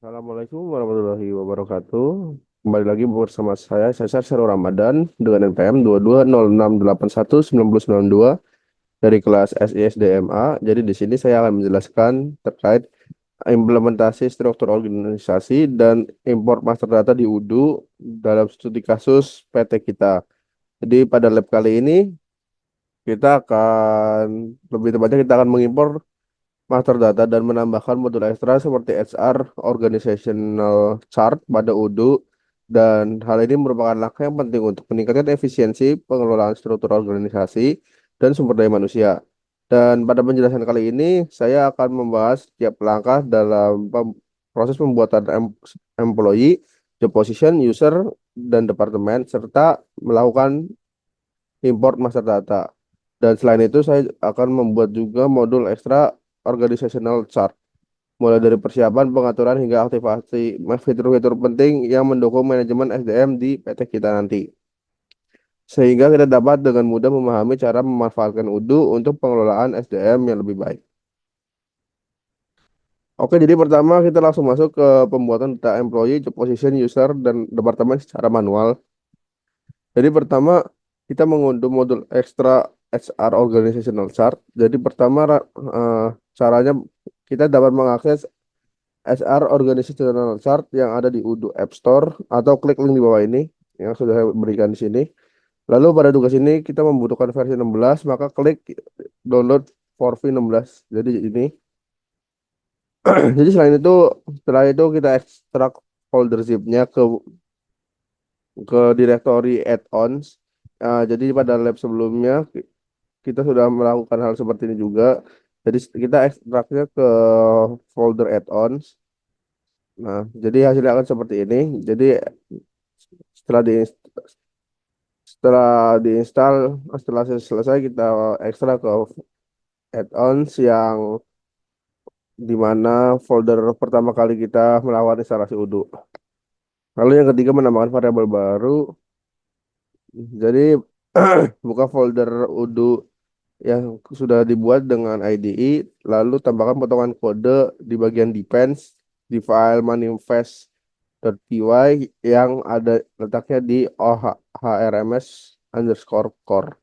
Assalamualaikum warahmatullahi wabarakatuh. Kembali lagi bersama saya Cesar Syahrul Ramadan dengan NPM 2206819092 dari kelas SISDMA. Jadi di sini saya akan menjelaskan terkait implementasi struktur organisasi dan import master data di UDU dalam studi kasus PT kita. Jadi pada lab kali ini kita akan lebih tepatnya kita akan mengimpor master data dan menambahkan modul ekstra seperti HR, organizational chart pada UDU, dan hal ini merupakan langkah yang penting untuk meningkatkan efisiensi pengelolaan struktur organisasi dan sumber daya manusia. Dan pada penjelasan kali ini, saya akan membahas setiap langkah dalam proses pembuatan employee, job position, user, dan departemen, serta melakukan import master data. Dan selain itu, saya akan membuat juga modul ekstra organizational chart, mulai dari persiapan, pengaturan, hingga aktivasi fitur-fitur penting yang mendukung manajemen SDM di PT kita nanti. Sehingga kita dapat dengan mudah memahami cara memanfaatkan UDU untuk pengelolaan SDM yang lebih baik. Oke, jadi pertama kita langsung masuk ke pembuatan data employee, job position, user, dan departemen secara manual. Jadi pertama kita mengunduh modul ekstra HR Organizational Chart. Jadi pertama caranya kita dapat mengakses HR Organizational Chart yang ada di Udo App Store atau klik link di bawah ini yang sudah saya berikan di sini. Lalu pada tugas ini kita membutuhkan versi 16, maka klik download for V16. Jadi ini. Jadi selain itu, setelah itu kita ekstrak folder zip-nya ke directory add-ons. Jadi pada lab sebelumnya kita sudah melakukan hal seperti ini juga. Jadi kita ekstraknya ke folder add-ons. Nah, jadi hasilnya akan seperti ini. Jadi setelah di setelah diinstal, setelah selesai kita ekstrak ke add-ons yang di mana folder pertama kali kita melakukan instalasi UDU. Lalu yang ketiga menambahkan variabel baru. Jadi buka folder UDU yang sudah dibuat dengan IDE, lalu tambahkan potongan kode di bagian depends di file manifest.py yang ada letaknya di OHRMS underscore core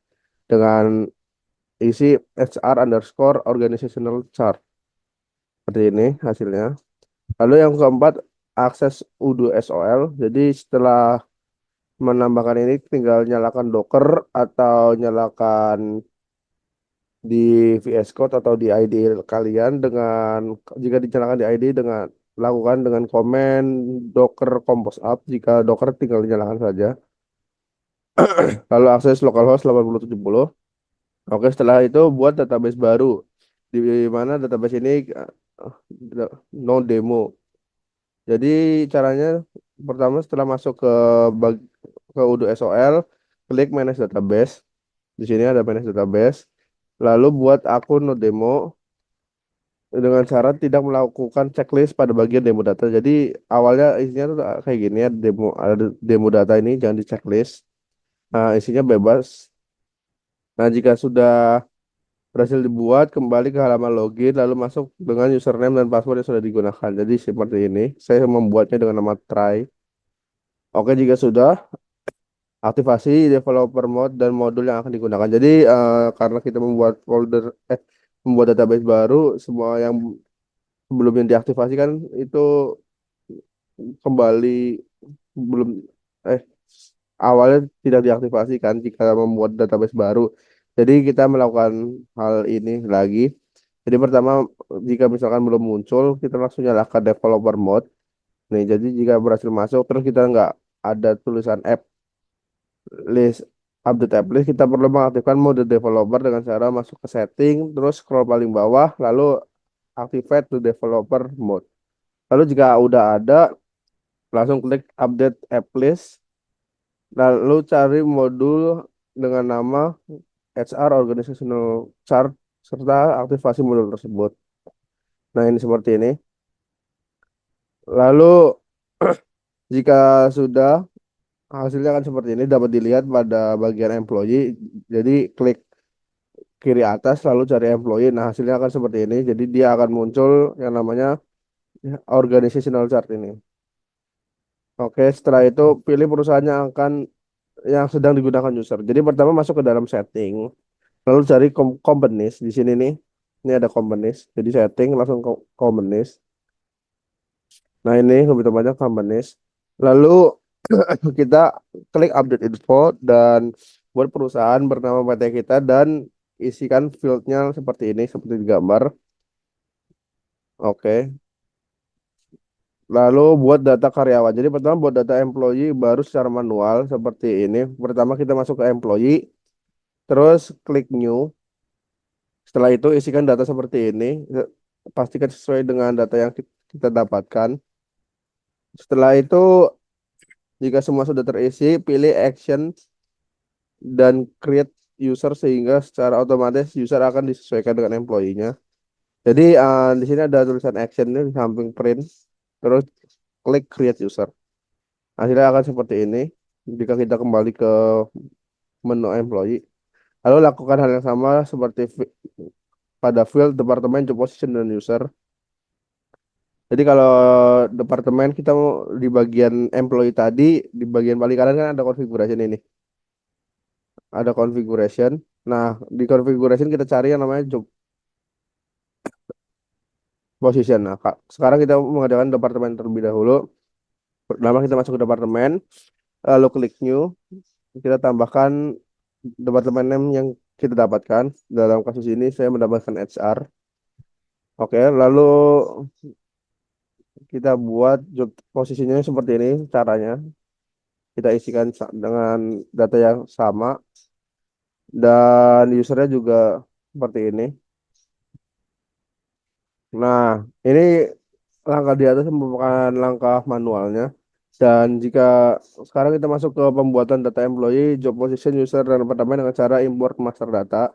dengan isi HR underscore organizational chart. Seperti ini hasilnya. Lalu yang keempat, akses UDO SOL. Jadi setelah menambahkan ini tinggal nyalakan Docker atau nyalakan di VS Code atau di IDE kalian dengan jika dinyalakan di IDE dengan lakukan dengan komen Docker compose up, jika Docker tinggal dinyalakan saja. Lalu akses localhost 8070. Oke, setelah itu buat database baru di mana database ini no demo. Jadi caranya pertama setelah masuk ke UDO SOL, klik manage database. Di sini ada manage database. Lalu buat akun no demo dengan syarat tidak melakukan checklist pada bagian demo data. Jadi awalnya isinya tuh kayak gini ya, ada demo data ini jangan di checklist. Nah, isinya bebas. Nah, jika sudah berhasil dibuat, kembali ke halaman login lalu masuk dengan username dan password yang sudah digunakan. Jadi seperti ini. Saya membuatnya dengan nama try. Oke, jika sudah, aktivasi developer mode dan modul yang akan digunakan. Jadi karena kita membuat database baru, semua yang sebelumnya diaktifasi kan itu kembali belum eh awalnya tidak diaktifasi kan jika membuat database baru. Jadi kita melakukan hal ini lagi. Jadi pertama jika misalkan belum muncul, kita langsung nyalakan developer mode. Nih, jadi jika berhasil masuk terus kita nggak ada tulisan app list update app list, kita perlu mengaktifkan mode developer dengan cara masuk ke setting, terus scroll paling bawah, lalu activate to developer mode. Lalu jika udah ada, langsung klik update app list, lalu cari modul dengan nama HR Organizational Chart serta aktivasi modul tersebut. Nah, ini seperti ini. Lalu jika sudah, hasilnya akan seperti ini dapat dilihat pada bagian employee. Jadi klik kiri atas lalu cari employee. Nah, hasilnya akan seperti ini. Jadi dia akan muncul yang namanya organizational chart ini. Oke, setelah itu pilih perusahaan yang sedang digunakan user. Jadi pertama masuk ke dalam setting, lalu cari companies di sini nih. Ini ada companies. Jadi setting langsung ke companies. Nah, ini lebih tepatnya companies. Lalu kita klik update info dan buat perusahaan bernama PT kita dan isikan fieldnya seperti ini, seperti di gambar. Oke. Lalu buat data karyawan. Jadi pertama buat data employee baru secara manual seperti ini. Pertama kita masuk ke employee, terus klik new. Setelah itu isikan data seperti ini. Pastikan sesuai dengan data yang kita dapatkan. Setelah itu jika semua sudah terisi, pilih action dan create user sehingga secara otomatis user akan disesuaikan dengan employee-nya. Jadi di sini ada tulisan action ini di samping print, terus klik create user. Hasilnya akan seperti ini. Jika kita kembali ke menu employee, lalu lakukan hal yang sama seperti pada field departemen, job position, dan user. Jadi kalau departemen kita mau di bagian employee tadi, di bagian paling kanan kan ada configuration ini. Ada configuration. Nah, di configuration kita cari yang namanya job position. Nah, sekarang kita mengadakan departemen terlebih dahulu. Pertama kita masuk ke departemen, lalu klik new. Kita tambahkan departemen name yang kita dapatkan. Dalam kasus ini saya mendapatkan HR. Oke, lalu kita buat job posisinya seperti ini caranya. Kita isikan dengan data yang sama dan usernya juga seperti ini. Nah, ini langkah di atas merupakan langkah manualnya. Dan jika sekarang kita masuk ke pembuatan data employee, job position, user, dan departemen dengan cara import master data.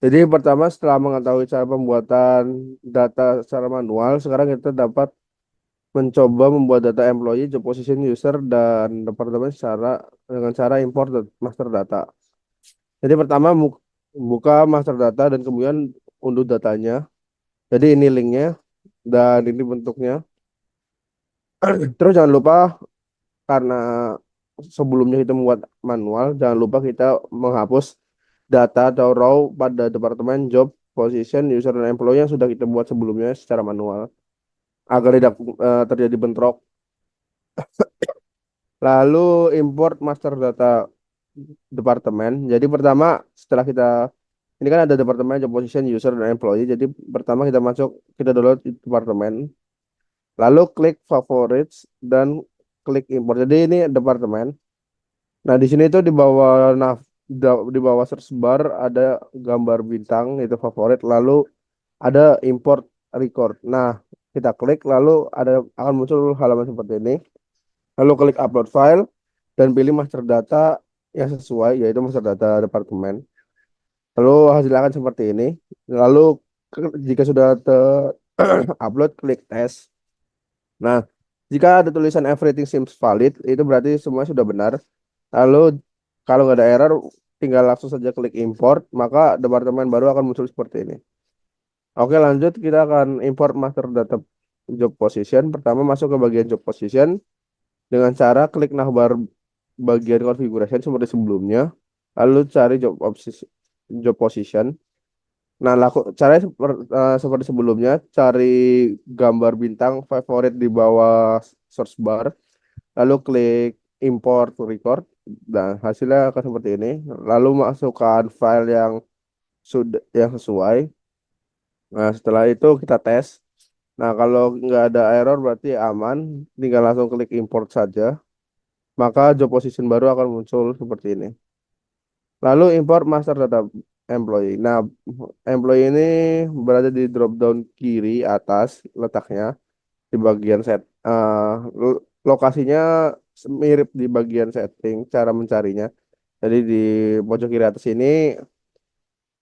Jadi pertama setelah mengetahui cara pembuatan data secara manual, sekarang kita dapat mencoba membuat data employee, job position, user, dan departemen dengan cara import master data. Jadi pertama buka master data dan kemudian unduh datanya. Jadi ini linknya dan ini bentuknya. Terus jangan lupa karena sebelumnya kita membuat manual, jangan lupa kita menghapus data atau raw pada departemen job, position, user, dan employee yang sudah kita buat sebelumnya secara manual agar tidak terjadi bentrok. Lalu import master data departemen. Jadi pertama setelah kita ini kan ada departemen job position, user, dan employee. Jadi pertama kita download departemen. Lalu klik favorites dan klik import. Jadi ini departemen. Nah, di sini itu di bawah search bar ada gambar bintang itu favorit, lalu ada import record. Nah, kita klik lalu akan muncul halaman seperti ini. Lalu klik upload file dan pilih master data yang sesuai yaitu master data departemen. Lalu hasilnya akan seperti ini. Lalu jika sudah upload klik tes. Nah, jika ada tulisan everything seems valid, itu berarti semua sudah benar. Lalu kalau nggak ada error, tinggal langsung saja klik import, maka departemen baru akan muncul seperti ini. Oke, lanjut kita akan import master data job position. Pertama masuk ke bagian job position dengan cara klik navbar bagian configuration seperti sebelumnya. Lalu cari job position. Nah, caranya seperti sebelumnya, cari gambar bintang favorit di bawah search bar, lalu klik import to record, dan hasilnya akan seperti ini. Lalu masukkan file yang sesuai. Nah, setelah itu kita tes. Nah, kalau nggak ada error berarti aman, tinggal langsung klik import saja, maka job position baru akan muncul seperti ini. Lalu import master data employee. Nah, employee ini berada di drop down kiri atas letaknya di bagian lokasinya mirip di bagian setting cara mencarinya. Jadi di pojok kiri atas ini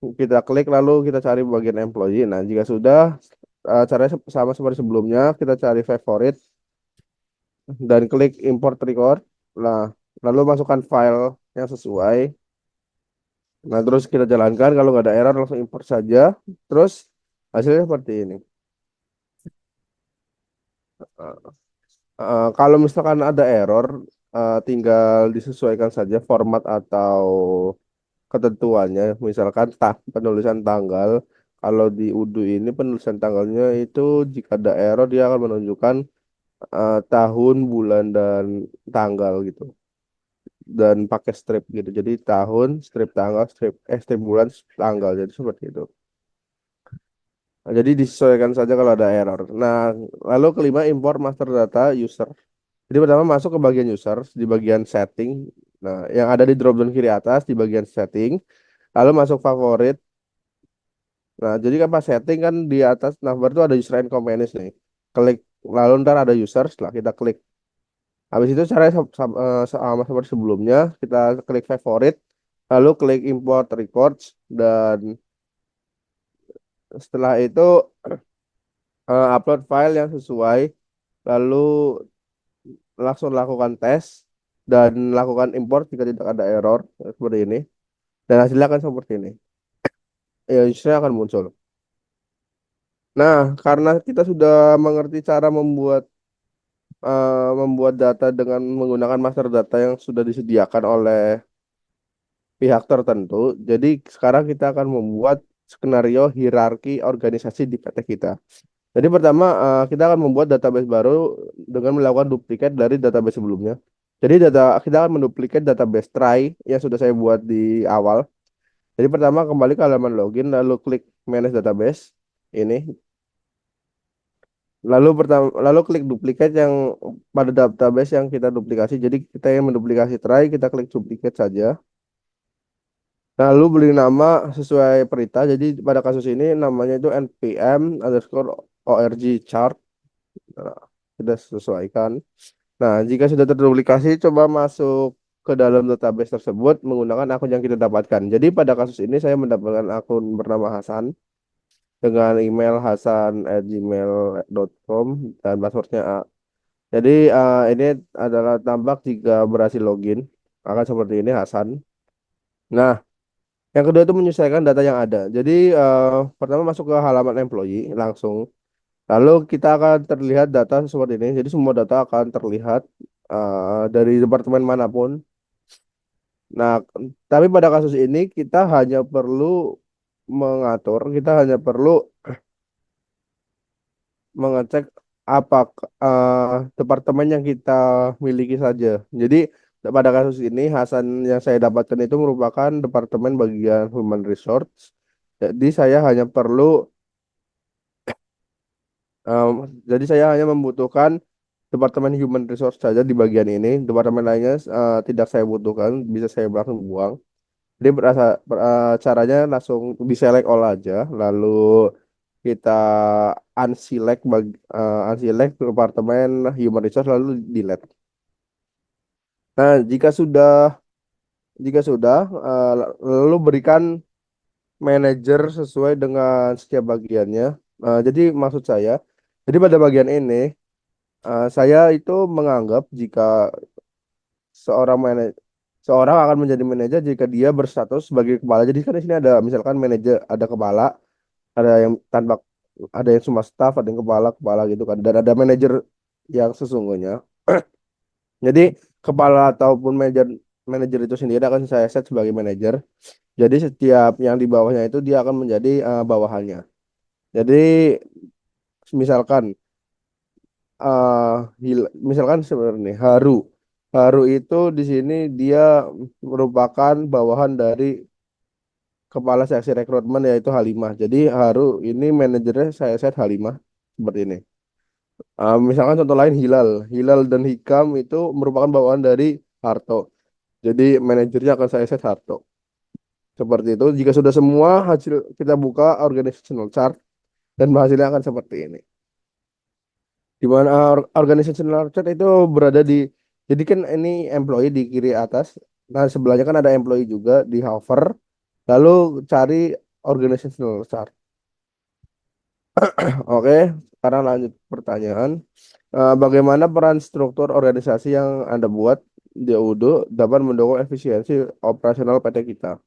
kita klik lalu kita cari bagian employee. Nah, jika sudah caranya sama seperti sebelumnya, kita cari favorite dan klik import record. Nah, lalu masukkan file yang sesuai. Nah, terus kita jalankan. Kalau nggak ada error, langsung import saja. Terus hasilnya seperti ini. Kalau misalkan ada error, tinggal disesuaikan saja format atau ketentuannya. Misalkan penulisan tanggal. Kalau di Udu ini penulisan tanggalnya itu jika ada error dia akan menunjukkan tahun, bulan, dan tanggal gitu. Dan pakai strip gitu. Jadi tahun, strip tanggal, strip bulan, tanggal. Jadi seperti itu. Nah, jadi disesuaikan saja kalau ada error. Nah, lalu kelima import master data user. Jadi pertama masuk ke bagian user di bagian setting. Nah, yang ada di drop down kiri atas di bagian setting. Lalu masuk favorit. Nah, jadi kan pas setting kan di atas navbar itu ada user and companies nih. Klik lalu ntar ada user setelah kita klik. Habis itu caranya sama seperti sebelumnya, kita klik favorit, lalu klik import records dan setelah itu upload file yang sesuai, lalu langsung lakukan tes dan lakukan import jika tidak ada error seperti ini. Dan hasilnya akan seperti ini. Ya, usernya akan muncul. Nah, karena kita sudah mengerti cara membuat data dengan menggunakan master data yang sudah disediakan oleh pihak tertentu. Jadi sekarang kita akan membuat skenario hierarki organisasi di PT kita. Jadi pertama kita akan membuat database baru dengan melakukan duplikat dari database sebelumnya. Jadi kita akan menduplikat database try yang sudah saya buat di awal. Jadi pertama kembali ke halaman login lalu klik manage database ini. Lalu klik duplikat yang pada database yang kita duplikasi. Jadi kita yang menduplikasi try kita klik duplikat saja. Lalu beri nama sesuai perintah. Jadi pada kasus ini namanya itu npm underscore org chart. Nah, sudah sesuaikan. Nah, jika sudah terduplikasi, coba masuk ke dalam database tersebut menggunakan akun yang kita dapatkan. Jadi pada kasus ini saya mendapatkan akun bernama Hasan dengan email hasan@gmail.com dan passwordnya A. Jadi ini adalah tampak jika berhasil login akan seperti ini Hasan. Nah, yang kedua itu menyesuaikan data yang ada. Jadi pertama masuk ke halaman employee langsung. Lalu kita akan terlihat data seperti ini. Jadi semua data akan terlihat dari departemen manapun. Nah, tapi pada kasus ini kita hanya perlu kita hanya perlu mengecek apa departemen yang kita miliki saja. Jadi pada kasus ini Hasan yang saya dapatkan itu merupakan departemen bagian human resource. Jadi saya hanya perlu em, jadi saya hanya membutuhkan departemen human resource saja di bagian ini. Departemen lainnya tidak saya butuhkan, bisa saya langsung buang. Jadi caranya langsung diselect all aja, lalu kita unselect departemen human resource lalu delete. Nah, jika sudah lalu berikan manajer sesuai dengan setiap bagiannya. Jadi maksud saya, jadi pada bagian ini saya itu menganggap jika seorang manajer seorang akan menjadi manajer jika dia berstatus sebagai kepala. Jadi kan di sini ada misalkan manajer, ada kepala, ada yang tanpa ada yang cuma staff, ada yang kepala gitu kan. Dan ada manajer yang sesungguhnya. Jadi kepala ataupun manajer manajer itu sendiri akan saya set sebagai manajer. Jadi setiap yang di bawahnya itu dia akan menjadi bawahannya. Jadi misalkan misalkan sebenarnya Haru. Haru itu di sini dia merupakan bawahan dari kepala seksi rekrutmen yaitu Halimah. Jadi Haru ini manajernya saya set Halimah seperti ini. Misalkan contoh lain Hilal. Hilal dan Hikam itu merupakan bawahan dari Harto. Jadi manajernya akan saya set Harto. Seperti itu. Jika sudah semua hasil kita buka organizational chart dan hasilnya akan seperti ini. Di mana organizational chart itu berada di jadi kan ini employee di kiri atas. Nah, sebelahnya kan ada employee juga di hover. Lalu cari organizational chart. Oke, sekarang lanjut pertanyaan. Bagaimana peran struktur organisasi yang Anda buat di UDO dapat mendukung efisiensi operasional PT kita?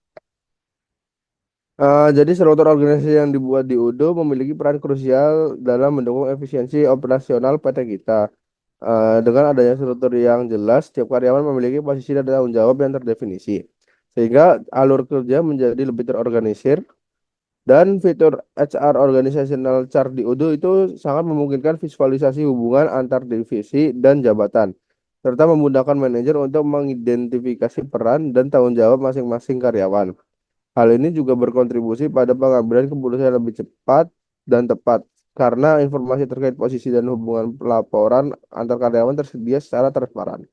Jadi struktur organisasi yang dibuat di UDO memiliki peran krusial dalam mendukung efisiensi operasional PT kita. Dengan adanya struktur yang jelas, setiap karyawan memiliki posisi dan tanggung jawab yang terdefinisi, sehingga alur kerja menjadi lebih terorganisir. Dan fitur HR Organizational Chart di UDO itu sangat memungkinkan visualisasi hubungan antar divisi dan jabatan, serta memudahkan manajer untuk mengidentifikasi peran dan tanggung jawab masing-masing karyawan. Hal ini juga berkontribusi pada pengambilan keputusan yang lebih cepat dan tepat, karena informasi terkait posisi dan hubungan pelaporan antar karyawan tersedia secara transparan.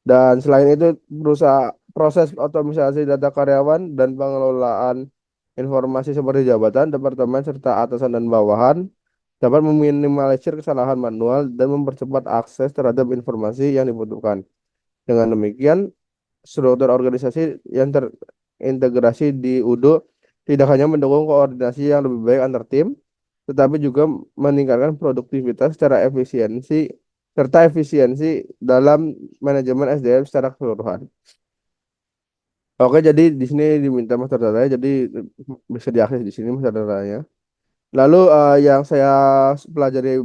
Dan selain itu, berusaha proses otomatisasi data karyawan dan pengelolaan informasi seperti jabatan, departemen, serta atasan dan bawahan dapat meminimalisir kesalahan manual dan mempercepat akses terhadap informasi yang dibutuhkan. Dengan demikian, struktur organisasi yang terintegrasi di UDO tidak hanya mendukung koordinasi yang lebih baik antar tim, tetapi juga meningkatkan produktivitas secara efisiensi serta efisiensi dalam manajemen SDM secara keseluruhan. Oke, jadi di sini diminta master datanya, jadi bisa diakses di sini master datanya. Lalu yang saya pelajari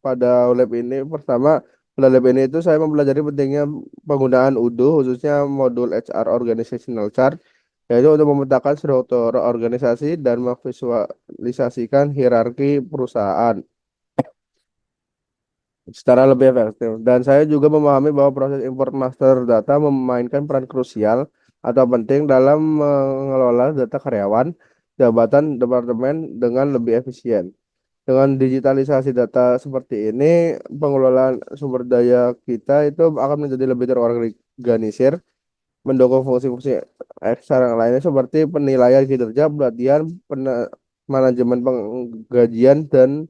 pada lab ini, pertama pada lab ini itu saya mempelajari pentingnya penggunaan UDO, khususnya modul HR Organizational Chart, yaitu untuk memetakan struktur organisasi dan memvisualisasikan hierarki perusahaan secara lebih efektif. Dan saya juga memahami bahwa proses import master data memainkan peran krusial atau penting dalam mengelola data karyawan, jabatan, departemen dengan lebih efisien. Dengan digitalisasi data seperti ini, pengelolaan sumber daya kita itu akan menjadi lebih terorganisir, mendukung fungsi-fungsi eksternal lainnya seperti penilaian kinerja, pelatihan, manajemen penggajian, dan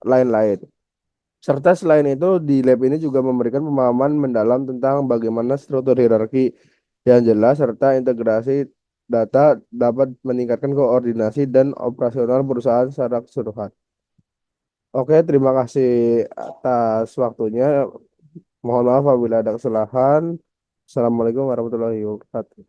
lain-lain. Serta selain itu, di lab ini juga memberikan pemahaman mendalam tentang bagaimana struktur hierarki yang jelas serta integrasi data dapat meningkatkan koordinasi dan operasional perusahaan secara keseluruhan. Oke, terima kasih atas waktunya. Mohon maaf apabila ada kesalahan. Assalamualaikum warahmatullahi wabarakatuh.